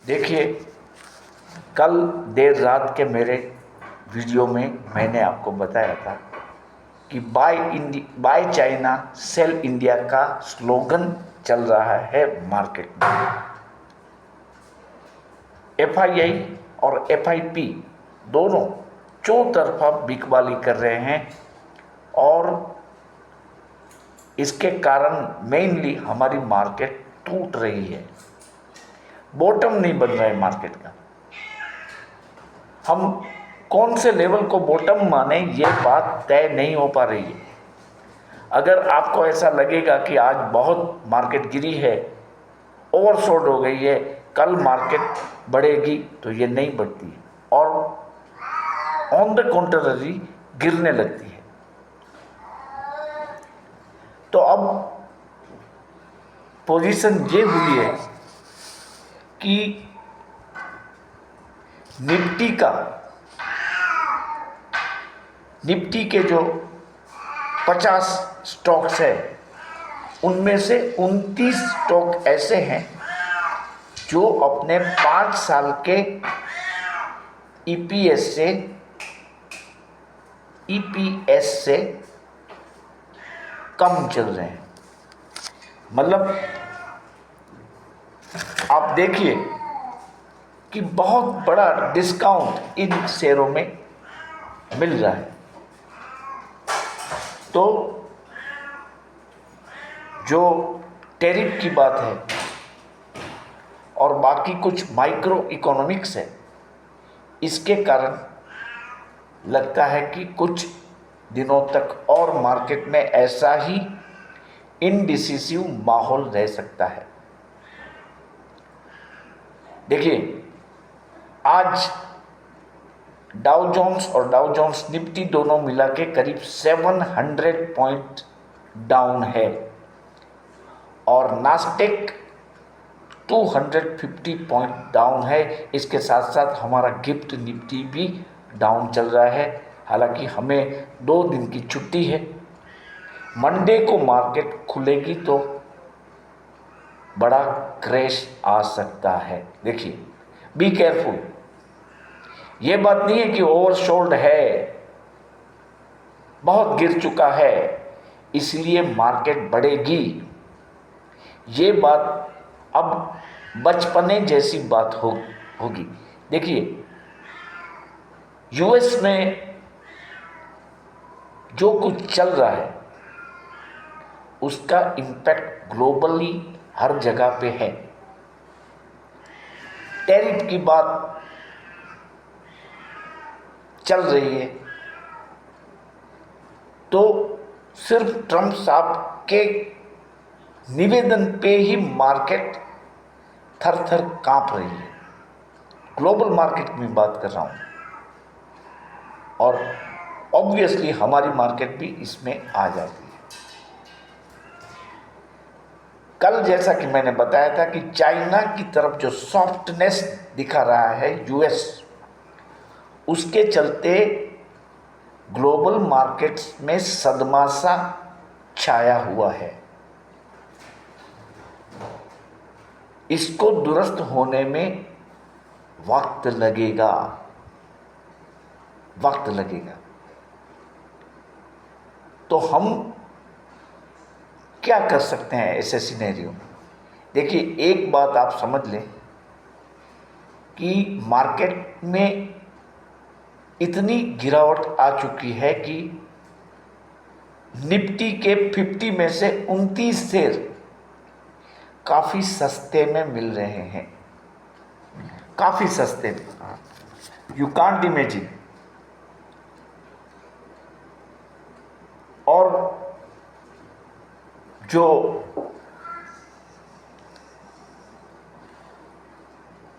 देखिए, कल देर रात के मेरे वीडियो में मैंने आपको बताया था कि बाय चाइना सेल इंडिया का स्लोगन चल रहा है मार्केट में। एफआईआई और एफआईपी दोनों चौतरफा बिकवाली कर रहे हैं और इसके कारण मेनली हमारी मार्केट टूट रही है। बॉटम नहीं बन रहा है मार्केट का। हम कौन से लेवल को बॉटम माने, ये बात तय नहीं हो पा रही है। अगर आपको ऐसा लगेगा कि आज बहुत मार्केट गिरी है, ओवरसोल्ड हो गई है, कल मार्केट बढ़ेगी, तो ये नहीं बढ़ती है और ऑन द कॉन्ट्ररी गिरने लगती है। तो अब पोजीशन ये हुई है कि निफ्टी के जो 50 स्टॉक्स है, उनमें से 29 स्टॉक ऐसे हैं जो अपने 5 साल के ईपीएस से कम चल रहे हैं। मतलब आप देखिए कि बहुत बड़ा डिस्काउंट इन शेयरों में मिल रहा है। तो जो टैरिफ की बात है और बाकी कुछ माइक्रो इकोनॉमिक्स है, इसके कारण लगता है कि कुछ दिनों तक और मार्केट में ऐसा ही इनडिसिसिव माहौल रह सकता है। देखिए, आज डाउ जोन्स और डाउ जोन्स निफ्टी दोनों मिला के करीब 700 पॉइंट डाउन है और नास्टेक 250 पॉइंट डाउन है। इसके साथ साथ हमारा गिफ्ट निफ्टी भी डाउन चल रहा है। हालांकि हमें 2 दिन की छुट्टी है। मंडे को मार्केट खुलेगी तो बड़ा क्रैश आ सकता है। देखिए, बी केयरफुल। ये बात नहीं है कि ओवरसोल्ड है, बहुत गिर चुका है इसलिए मार्केट बढ़ेगी। ये बात अब बचपने जैसी बात होगी। देखिए, यूएस में जो कुछ चल रहा है उसका इम्पैक्ट ग्लोबली हर जगह पे है। टैरिफ की बात चल रही है तो सिर्फ ट्रंप साहब के निवेदन पे ही मार्केट थर थर कांप रही है। ग्लोबल मार्केट में बात कर रहा हूँ और ऑब्वियसली हमारी मार्केट भी इसमें आ जाती है। कल जैसा कि मैंने बताया था कि चाइना की तरफ जो सॉफ्टनेस दिखा रहा है यूएस, उसके चलते ग्लोबल मार्केट्स में सदमा सा छाया हुआ है। इसको दुरुस्त होने में वक्त लगेगा। तो हम क्या कर सकते हैं ऐसे सिनेरियो में? देखिए, एक बात आप समझ लें कि मार्केट में इतनी गिरावट आ चुकी है कि निफ्टी के 50 में से 29 शेयर काफ़ी सस्ते में मिल रहे हैं। काफ़ी सस्ते में, यू कांट इमेजिन। और जो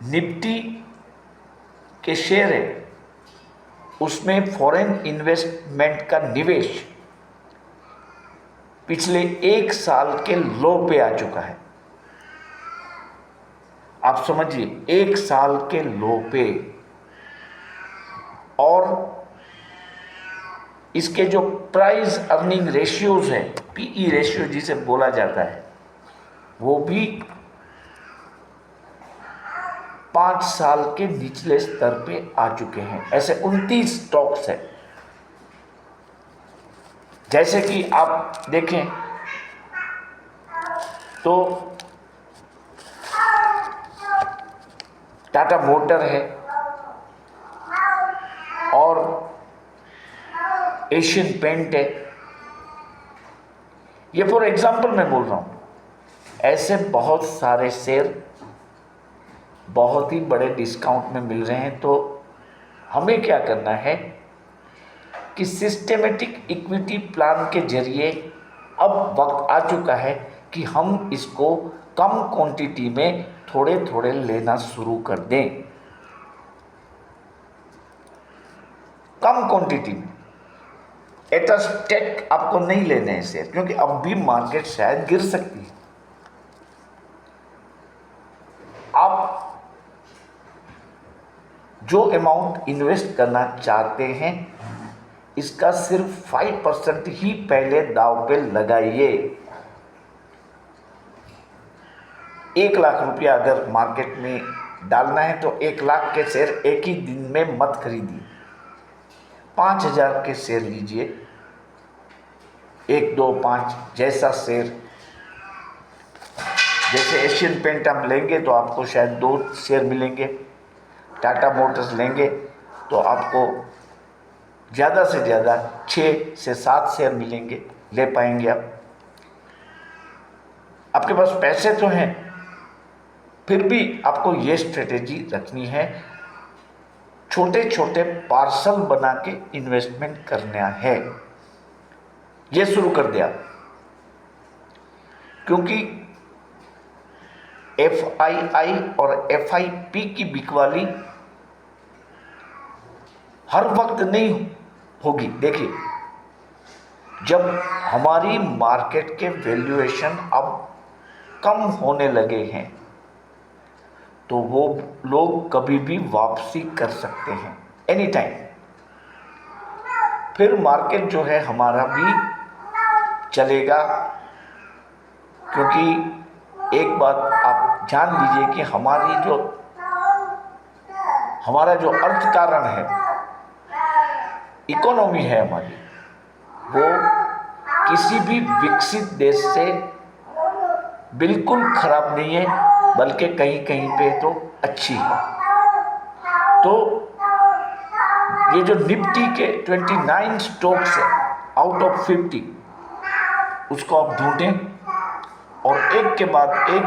निफ्टी के शेयर है उसमें फॉरेन इन्वेस्टमेंट का निवेश पिछले 1 साल के लो पे आ चुका है। आप समझिए, 1 साल के लो पे। और इसके जो प्राइस अर्निंग रेशियोज हैं, पीई रेशियो जिसे बोला जाता है, वो भी 5 साल के निचले स्तर पे आ चुके हैं। ऐसे 29 स्टॉक्स है। जैसे कि आप देखें तो टाटा मोटर है और एशियन पेंट है। ये फॉर एग्जाम्पल मैं बोल रहा हूँ। ऐसे बहुत सारे शेयर बहुत ही बड़े डिस्काउंट में मिल रहे हैं। तो हमें क्या करना है कि सिस्टेमेटिक इक्विटी प्लान के जरिए अब वक्त आ चुका है कि हम इसको कम क्वांटिटी में थोड़े थोड़े लेना शुरू कर दें। कम क्वांटिटी में एट अ स्टेक आपको नहीं लेने हैं शेयर, क्योंकि अब भी मार्केट शायद गिर सकती है। आप जो अमाउंट इन्वेस्ट करना चाहते हैं इसका सिर्फ 5% ही पहले दांव पे लगाइए। 1 लाख रुपया अगर मार्केट में डालना है तो 1 लाख के शेयर एक ही दिन में मत खरीदिए। 5,000 के शेयर लीजिए, 1, 2, 5 जैसा शेयर। जैसे एशियन पेंट हम लेंगे तो आपको शायद 2 शेयर मिलेंगे। टाटा मोटर्स लेंगे तो आपको ज़्यादा से ज़्यादा 6 से 7 शेयर मिलेंगे, ले पाएंगे आप। आपके पास पैसे तो हैं, फिर भी आपको ये स्ट्रेटेजी रखनी है। छोटे छोटे पार्सल बना के इन्वेस्टमेंट करना है। ये शुरू कर दिया, क्योंकि FII और FIP की बिकवाली हर वक्त नहीं होगी। देखिए, जब हमारी मार्केट के वैल्यूएशन अब कम होने लगे हैं तो वो लोग कभी भी वापसी कर सकते हैं, एनी टाइम। फिर मार्केट जो है हमारा भी चलेगा, क्योंकि एक बात आप जान लीजिए कि हमारा जो अर्थ कारण है, इकोनॉमी है हमारी, वो किसी भी विकसित देश से बिल्कुल खराब नहीं है, बल्कि कहीं कहीं पे तो अच्छी है। तो ये जो निफ्टी के 29 स्टॉक्स है आउट ऑफ 50, उसको आप ढूंढें और एक के बाद एक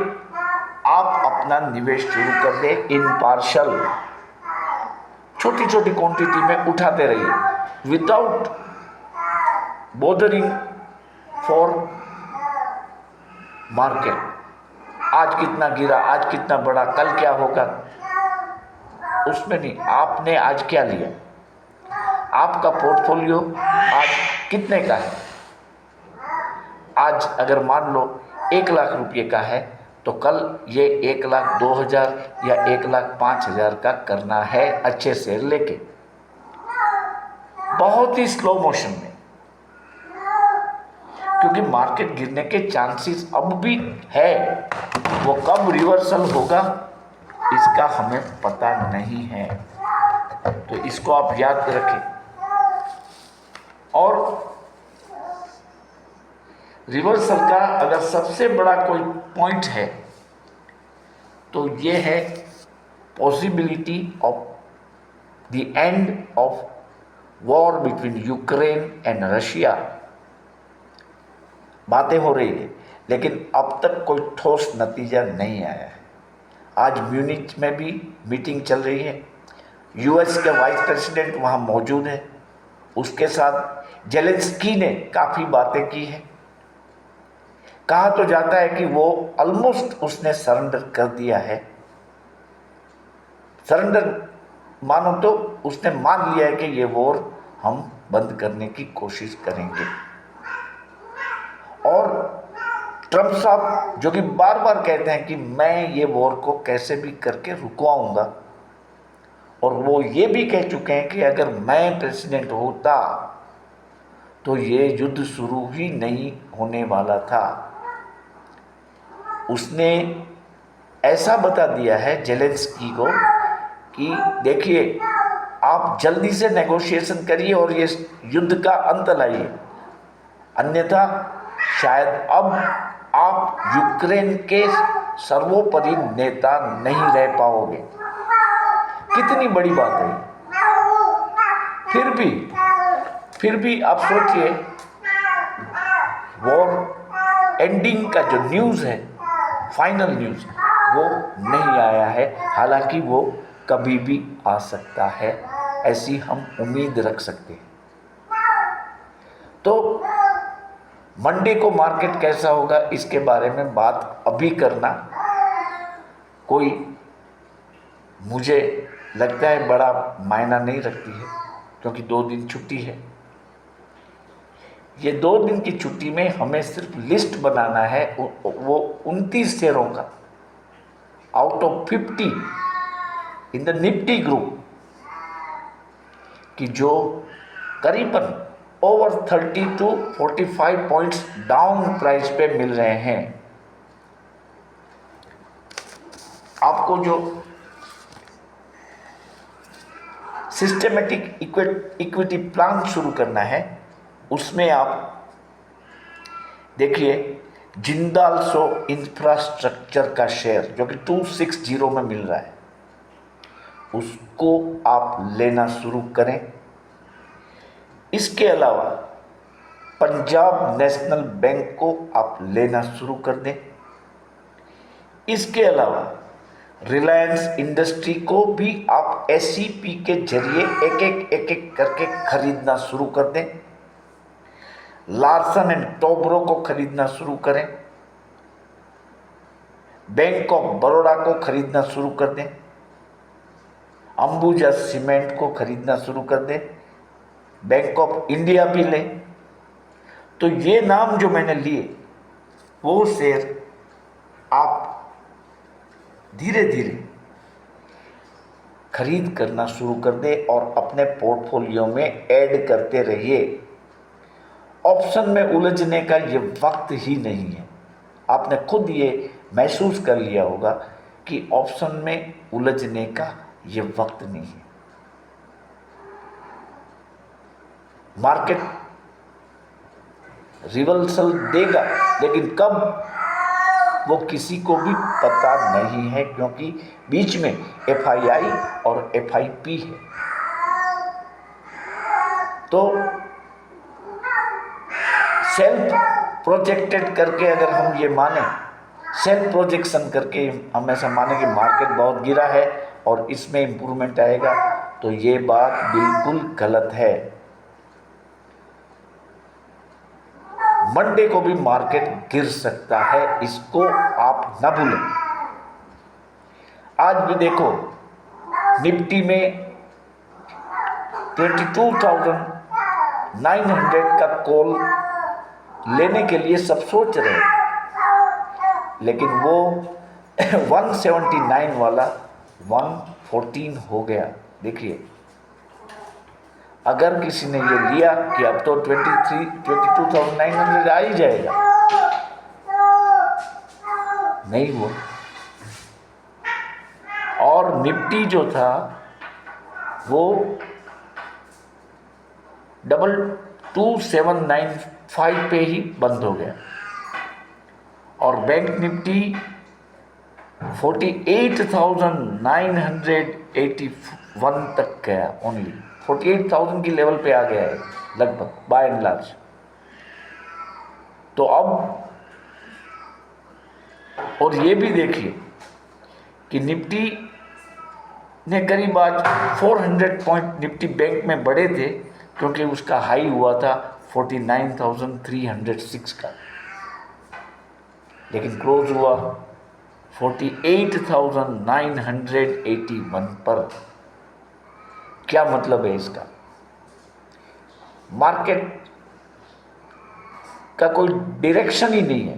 आप अपना निवेश शुरू कर दें। इन पार्शल छोटी छोटी क्वांटिटी में उठाते रहिए विदाउट बोदरिंग फॉर मार्केट। आज कितना गिरा, आज कितना बढ़ा, कल क्या होगा, उसमें नहीं। आपने आज क्या लिया, आपका पोर्टफोलियो आज कितने का है। आज अगर मान लो 1 लाख रुपये का है तो कल ये 1,02,000 या 1,05,000 का करना है, अच्छे शेयर लेके, बहुत ही स्लो मोशन में। क्योंकि मार्केट गिरने के चांसेस अब भी है, वो कब रिवर्सल होगा इसका हमें पता नहीं है। तो इसको आप याद रखें। और रिवर्सल का अगर सबसे बड़ा कोई पॉइंट है तो ये है possibility of the end of war between Ukraine and Russia. बातें हो रही है, लेकिन अब तक कोई ठोस नतीजा नहीं आया है। आज म्यूनिच में भी मीटिंग चल रही है, US के वाइस प्रेसिडेंट वहाँ मौजूद है, उसके साथ जेलेंस्की ने काफ़ी बातें की हैं। कहा तो जाता है कि वो ऑलमोस्ट उसने सरेंडर कर दिया है। सरेंडर मानो तो उसने मान लिया है कि ये वॉर हम बंद करने की कोशिश करेंगे। और ट्रंप साहब जो कि बार बार कहते हैं कि मैं ये वॉर को कैसे भी करके रुकवाऊंगा, और वो ये भी कह चुके हैं कि अगर मैं प्रेसिडेंट होता तो ये युद्ध शुरू ही नहीं होने वाला था। उसने ऐसा बता दिया है जेलेंस्की को कि देखिए, आप जल्दी से नेगोशिएशन करिए और ये युद्ध का अंत लाइए, अन्यथा शायद अब आप यूक्रेन के सर्वोपरि नेता नहीं रह पाओगे। कितनी बड़ी बात है। फिर भी आप सोचिए, वॉर एंडिंग का जो न्यूज़ है, फाइनल न्यूज़, वो नहीं आया है। हालांकि वो कभी भी आ सकता है, ऐसी हम उम्मीद रख सकते हैं। तो मंडे को मार्केट कैसा होगा, इसके बारे में बात अभी करना कोई, मुझे लगता है, बड़ा मायना नहीं रखती है, क्योंकि 2 दिन छुट्टी है। ये 2 दिन की छुट्टी में हमें सिर्फ लिस्ट बनाना है वो 29 शेयरों का out of 50 in the Nifty group कि जो करीबन over 30 to 45 points down price पे मिल रहे हैं। आपको जो सिस्टेमेटिक इक्विटी प्लान शुरू करना है, उसमें आप देखिए जिंदाल सो इंफ्रास्ट्रक्चर का शेयर जो कि 260 में मिल रहा है, उसको आप लेना शुरू करें। इसके अलावा पंजाब नेशनल बैंक को आप लेना शुरू कर दें। इसके अलावा रिलायंस इंडस्ट्री को भी आप SEP के जरिए एक एक करके खरीदना शुरू कर दें। लार्सन एंड टोब्रो को खरीदना शुरू करें। बैंक ऑफ बड़ौदा को खरीदना शुरू कर दें। अंबुजा सीमेंट को खरीदना शुरू कर दें। बैंक ऑफ इंडिया भी लें। तो ये नाम जो मैंने लिए, वो शेयर आप धीरे धीरे खरीद करना शुरू कर दें और अपने पोर्टफोलियो में ऐड करते रहिए। ऑप्शन में उलझने का ये वक्त ही नहीं है। आपने खुद ये महसूस कर लिया होगा कि ऑप्शन में उलझने का ये वक्त नहीं है। मार्केट रिवर्सल देगा, लेकिन कब, वो किसी को भी पता नहीं है, क्योंकि बीच में FII और FIP है। तो सेल्फ प्रोजेक्टेड करके अगर हम ये माने, सेल्फ प्रोजेक्शन करके हम ऐसा माने कि मार्केट बहुत गिरा है और इसमें इम्प्रूवमेंट आएगा, तो ये बात बिल्कुल गलत है। मंडे को भी मार्केट गिर सकता है, इसको आप न भूलें। आज भी देखो, निफ्टी में 22,900 का कॉल लेने के लिए सब सोच रहे हैं, लेकिन वो 179 वाला 114 हो गया। देखिए, अगर किसी ने ये लिया कि अब तो 22,900 आ ही जाएगा, नहीं हुआ। और निफ्टी जो था वो 2795 पे ही बंद हो गया, और बैंक निफ्टी 48,981 तक गया। ओनली 48,000 की लेवल पे आ गया है लगभग, बाय एंड लार्ज। तो अब और ये भी देखिए कि निफ्टी ने करीब आज 400 पॉइंट निफ्टी बैंक में बढ़े थे, क्योंकि उसका हाई हुआ था 49,306 का, लेकिन क्लोज हुआ 48,981 पर। क्या मतलब है इसका? मार्केट का कोई डायरेक्शन ही नहीं है।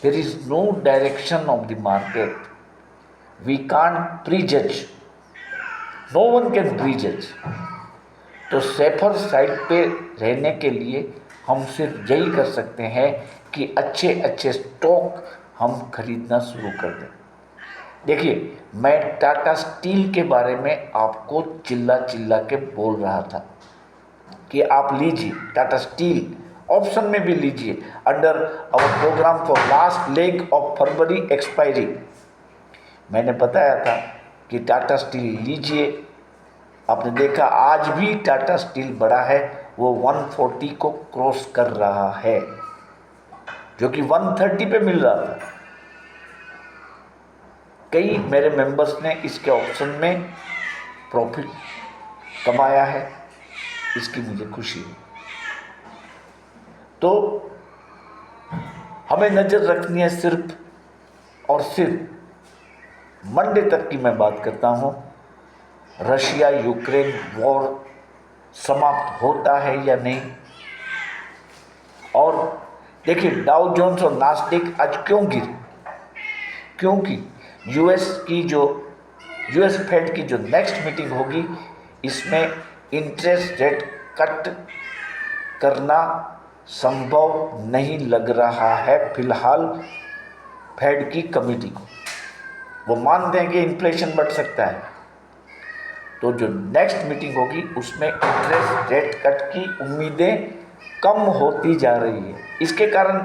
There is no direction of the market. We can't prejudge, no one can prejudge. तो सेफर साइड पे रहने के लिए हम सिर्फ यही कर सकते हैं कि अच्छे अच्छे स्टॉक हम खरीदना शुरू कर दें। देखिए, मैं टाटा स्टील के बारे में आपको चिल्ला चिल्ला के बोल रहा था कि आप लीजिए टाटा स्टील, ऑप्शन में भी लीजिए under our program for last leg of February expiry. मैंने बताया था कि टाटा स्टील लीजिए। आपने देखा आज भी टाटा स्टील बड़ा है, वो 140 को क्रॉस कर रहा है, जो कि 130 पे मिल रहा था। कई मेरे मेंबर्स ने इसके ऑप्शन में प्रॉफिट कमाया है, इसकी मुझे खुशी है। तो हमें नज़र रखनी है सिर्फ और सिर्फ मंडे तक की। मैं बात करता हूँ, रशिया यूक्रेन वॉर समाप्त होता है या नहीं। और देखिए, डाउ जोन्स और नास्डेक आज क्यों गिरे? क्योंकि यूएस फेड की जो नेक्स्ट मीटिंग होगी, इसमें इंटरेस्ट रेट कट करना संभव नहीं लग रहा है फिलहाल फेड की कमेटी को। वो मानते हैं कि इन्फ्लेशन बढ़ सकता है, तो जो नेक्स्ट मीटिंग होगी उसमें इंटरेस्ट रेट कट की उम्मीदें कम होती जा रही है। इसके कारण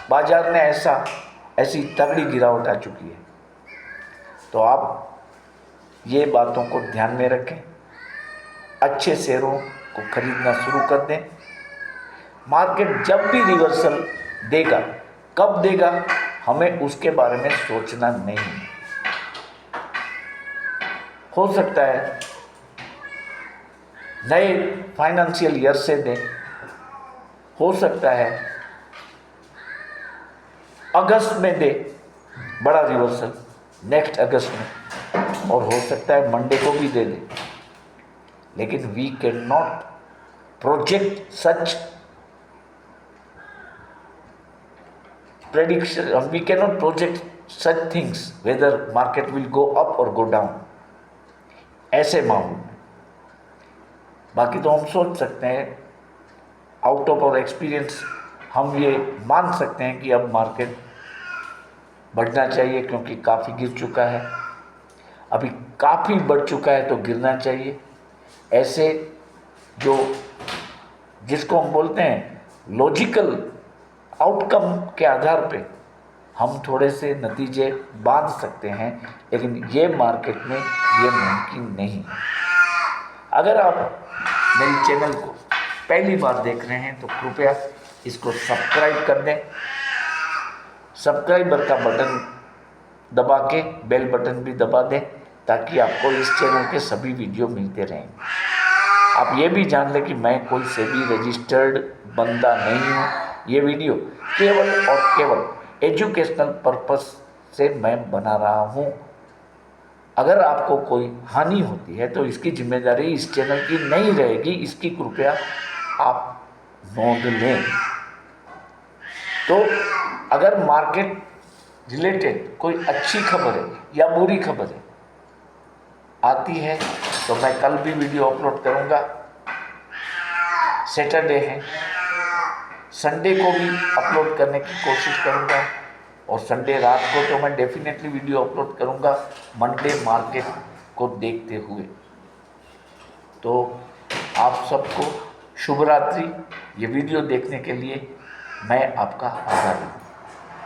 बाजार में ऐसी तगड़ी गिरावट आ चुकी है। तो आप ये बातों को ध्यान में रखें, अच्छे शेयरों को खरीदना शुरू कर दें। मार्केट जब भी रिवर्सल देगा, कब देगा, हमें उसके बारे में सोचना नहीं है। हो सकता है नए फाइनेंशियल ईयर से दे, हो सकता है अगस्त में दे बड़ा रिवर्सल, नेक्स्ट अगस्त में, और हो सकता है मंडे को भी दे दे। लेकिन we can not project such prediction, we cannot project such things whether market will go up or go down ऐसे मामलों में। बाकी तो हम सोच सकते हैं, आउट ऑफ आवर एक्सपीरियंस हम ये मान सकते हैं कि अब मार्केट बढ़ना चाहिए, क्योंकि काफ़ी गिर चुका है। अभी काफ़ी बढ़ चुका है तो गिरना चाहिए। ऐसे जिसको हम बोलते हैं लॉजिकल आउटकम के आधार पे हम थोड़े से नतीजे बांध सकते हैं, लेकिन ये मार्केट में ये मुमकिन नहीं है। अगर आप मेरे चैनल को पहली बार देख रहे हैं तो कृपया इसको सब्सक्राइब कर दें। सब्सक्राइबर का बटन दबा के बेल बटन भी दबा दें, ताकि आपको इस चैनल के सभी वीडियो मिलते रहें। आप ये भी जान लें कि मैं कोई सेबी रजिस्टर्ड बंदा नहीं हूँ। ये वीडियो केवल और केवल एजुकेशनल पर्पस से मैं बना रहा हूँ। अगर आपको कोई हानि होती है तो इसकी जिम्मेदारी इस चैनल की नहीं रहेगी, इसकी कृपया आप नोट लें। तो अगर मार्केट रिलेटेड कोई अच्छी खबर है या बुरी खबर है आती है तो मैं कल भी वीडियो अपलोड करूँगा। सैटरडे है, संडे को भी अपलोड करने की कोशिश करूँगा, और संडे रात को तो मैं डेफिनेटली वीडियो अपलोड करूँगा मंडे मार्केट को देखते हुए। तो आप सबको शुभ रात्रि। ये वीडियो देखने के लिए मैं आपका आभारी हूँ।